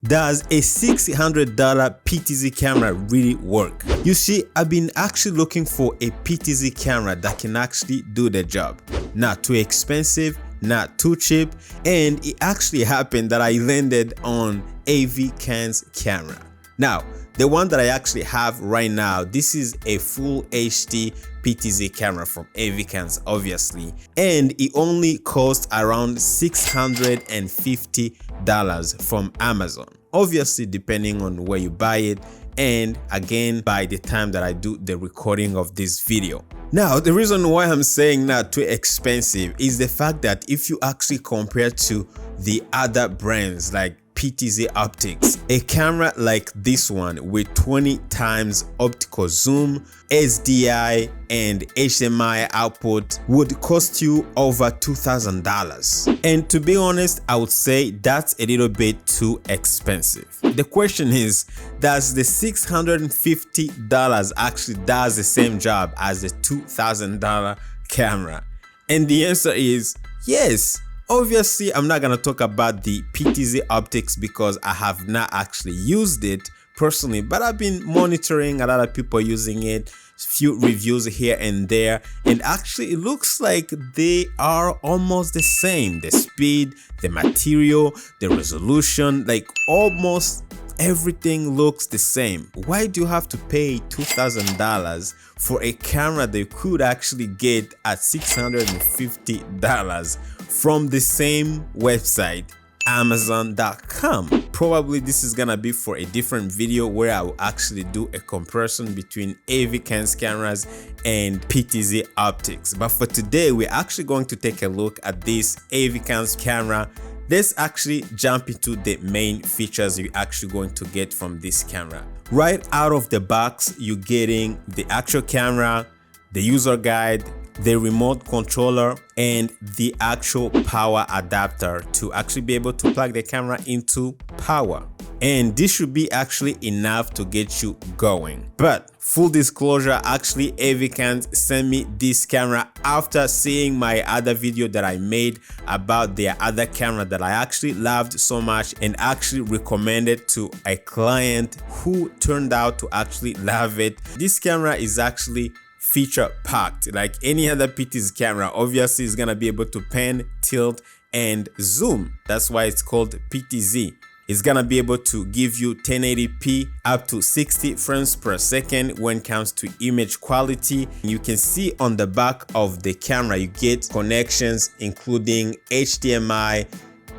Does a $600 PTZ camera really work? You see, I've been actually looking for a PTZ camera that can actually do the job. Not too expensive, not too cheap, and it actually happened that I landed on AVKANS camera. Now, the one that I actually have right now, this is a full HD PTZ camera from AVKANS, obviously, and it only costs around $650 from Amazon, obviously depending on where you buy it, and again by the time that I do the recording of this video. Now, the reason why I'm saying not too expensive is the fact that if you actually compare to the other brands like PTZ Optics, a camera like this one with 20 times optical zoom, SDI and HDMI output would cost you over $2,000. And to be honest, I would say that's a little bit too expensive. The question is, does the $650 actually does the same job as the $2,000 camera? And the answer is yes. Obviously, I'm not going to talk about the PTZ Optics because I have not actually used it personally, but I've been monitoring a lot of people using it, few reviews here and there, and actually it looks like they are almost the same. The speed, the material, the resolution, like almost everything looks the same. Why do you have to pay $2,000 for a camera that you could actually get at $650 from the same website, Amazon.com? Probably this is gonna be for a different video where I will actually do a comparison between AVKANS cameras and PTZ Optics. But for today, we're actually going to take a look at this AVKANS camera. Let's actually jump into the main features you're actually going to get from this camera. Right out of the box, you're getting the actual camera, the user guide, the remote controller, and the actual power adapter to actually be able to plug the camera into power. And this should be actually enough to get you going. But full disclosure, actually AVKANS sent me this camera after seeing my other video that I made about their other camera that I actually loved so much and actually recommended to a client who turned out to actually love it. This camera is actually feature packed like any other PTZ camera. Obviously it's gonna be able to pan, tilt and zoom. That's why it's called PTZ. It's gonna be able to give you 1080p up to 60 frames per second when it comes to image quality. You can see on the back of the camera you get connections including HDMI,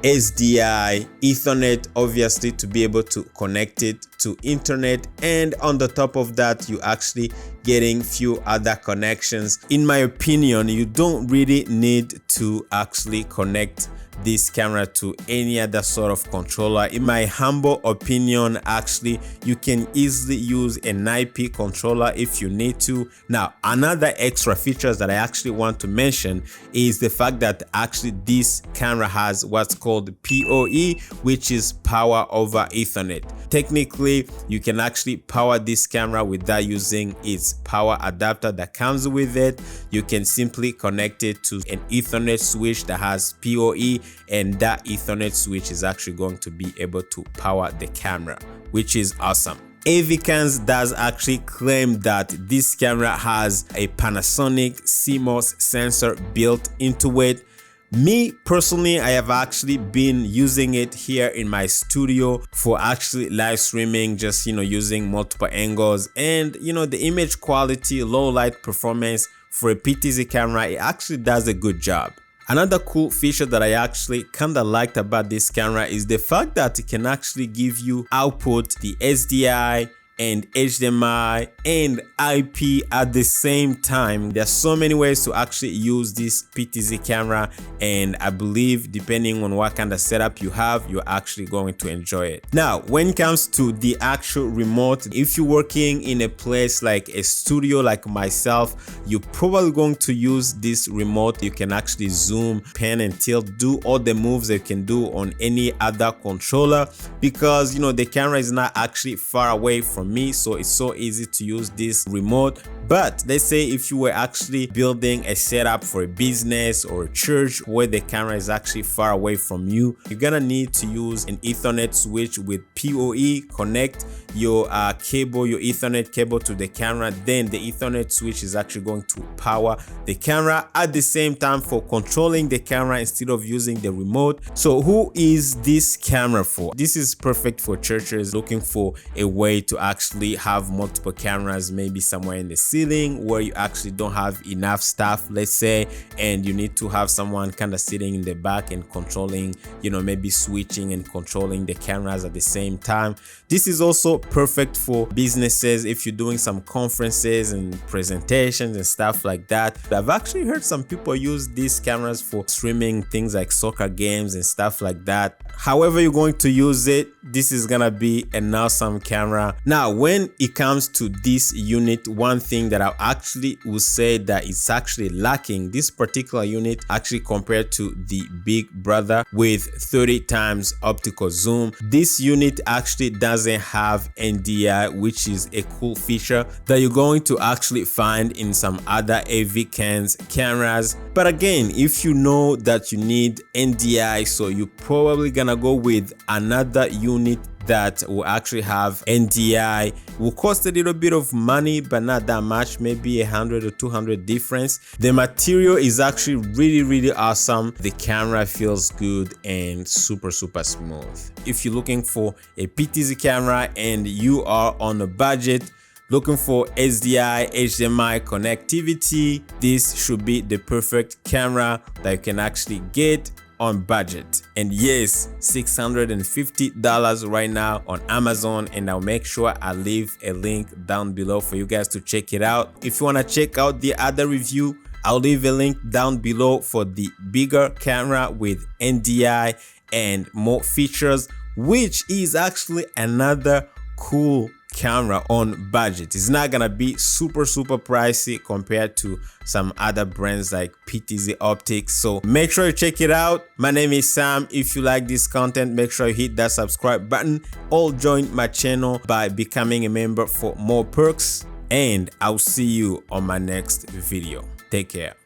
SDI, Ethernet, obviously to be able to connect it to internet, and on the top of that you actually getting few other connections. In my opinion, you don't really need to actually connect this camera to any other sort of controller. In my humble opinion, actually you can easily use an IP controller if you need to. Now, another extra features that I actually want to mention is the fact that actually this camera has what's called PoE, which is power over Ethernet. Technically, you can actually power this camera without using its power adapter that comes with it. You can simply connect it to an Ethernet switch that has PoE, and that Ethernet switch is actually going to be able to power the camera, which is awesome. AVKANS does actually claim that this camera has a Panasonic CMOS sensor built into it. Me personally, I have actually been using it here in my studio for actually live streaming, just using multiple angles, and the image quality, low light performance for a PTZ camera, it actually does a good job. Another cool feature that I actually kinda liked about this camera is the fact that it can actually give you output, the SDI and HDMI and IP at the same time. There's so many ways to actually use this PTZ camera, and I believe depending on what kind of setup you have, you're actually going to enjoy it. Now, when it comes to the actual remote, if you're working in a place like a studio like myself, you're probably going to use this remote. You can actually zoom, pan and tilt, do all the moves that you can do on any other controller, because the camera is not actually far away from me, so it's so easy to use this remote. But let's say if you were actually building a setup for a business or a church where the camera is actually far away from you, you're gonna need to use an Ethernet switch with PoE. Connect your cable, your Ethernet cable to the camera, then the Ethernet switch is actually going to power the camera at the same time for controlling the camera instead of using the remote. So who is this camera for? This is perfect for churches looking for a way to actually have multiple cameras, maybe somewhere in the ceiling where you actually don't have enough staff, let's say, and you need to have someone kind of sitting in the back and controlling, you know, maybe switching and controlling the cameras at the same time. This is also perfect for businesses if you're doing some conferences and presentations and stuff like that. I've actually heard some people use these cameras for streaming things like soccer games and stuff like that. However you're going to use it, this is gonna be an awesome camera. Now, when it comes to this unit, one thing that I actually would say that it's actually lacking, this particular unit actually compared to the big brother with 30 times optical zoom, this unit actually doesn't have NDI, which is a cool feature that you're going to actually find in some other AVKANS cameras. But again, if you know that you need NDI, so you're probably gonna go with another unit that will actually have NDI. Will cost a little bit of money, but not that much, maybe 100 or 200 difference. The material is actually really awesome. The camera feels good and super smooth. If you're looking for a PTZ camera and you are on a budget, looking for SDI, HDMI connectivity, this should be the perfect camera that you can actually get on budget. And yes, $650 right now on Amazon, and I'll make sure I leave a link down below for you guys to check it out. If you want to check out the other review, I'll leave a link down below for the bigger camera with NDI and more features, which is actually another cool camera on budget. It's not gonna be super pricey compared to some other brands like PTZ Optics. So make sure you check it out. My name is Sam. If you like this content, make sure you hit that subscribe button or join my channel by becoming a member for more perks, and I'll see you on my next video. Take care.